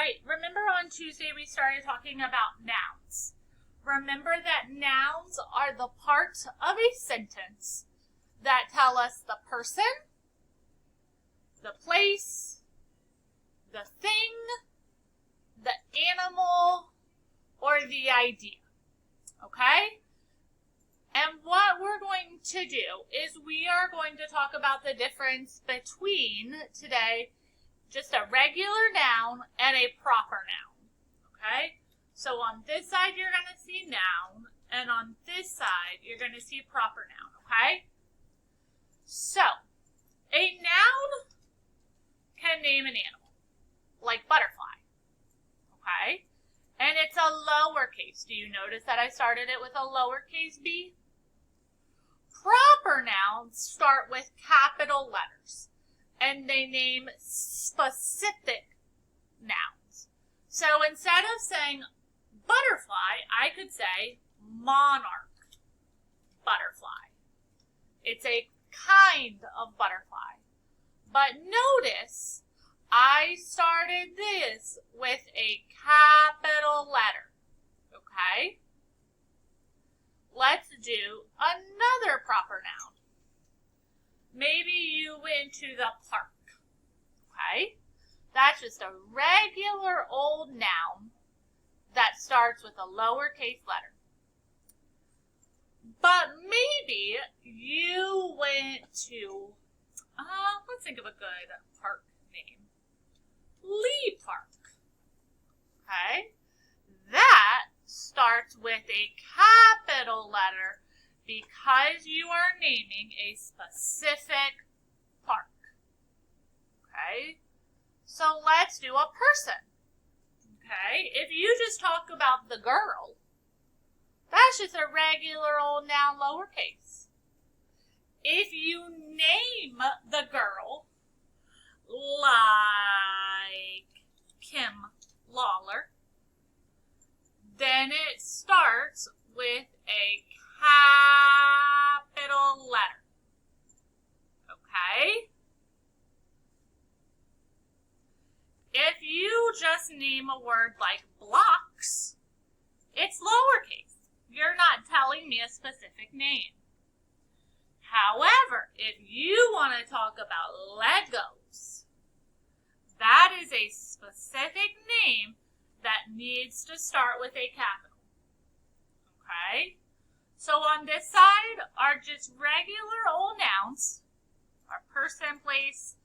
Alright, remember on Tuesday we started talking about nouns. Remember that nouns are the part of a sentence that tell us the person, the place, the thing, the animal, or the idea. Okay? And what we're going to do is we are going to talk about the difference between, today, just a regular noun and a proper noun. Okay? So on this side you're going to see noun, and on this side you're going to see proper noun. Okay? So, a noun can name an animal, like butterfly. Okay? And it's a lowercase. Do you notice that I started it with a lowercase b? Proper nouns start with capital letters, and they name specific nouns. So instead of saying butterfly, I could say monarch butterfly. It's a kind of butterfly. But notice, I started this with a capital letter. Okay? Let's do another proper noun. Maybe you went to the park. Okay? That's just a regular old noun that starts with a lowercase letter. But maybe you went to, let's think of a good park name. Lee Park. Okay? That starts with a capital letter because you are naming a specific park. Okay? So let's do a person. Okay? If you just talk about the girl, that's just a regular old noun lowercase. If you name the girl, like Kim Lawler, then it starts with a capital letter. Okay? If you just name a word like blocks, it's lowercase. You're not telling me a specific name. However, if you want to talk about Legos, that is a specific name that needs to start with a capital. Okay? So on this side are just regular old nouns. Our person, place,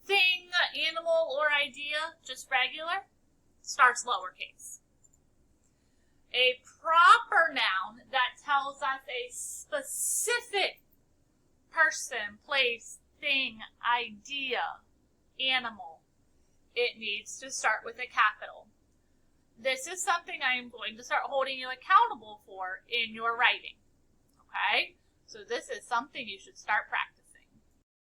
thing, animal, or idea, just regular, starts lowercase. A proper noun that tells us a specific person, place, thing, idea, animal, it needs to start with a capital. This is something I am going to start holding you accountable for in your writing. Okay? So this is something you should start practicing.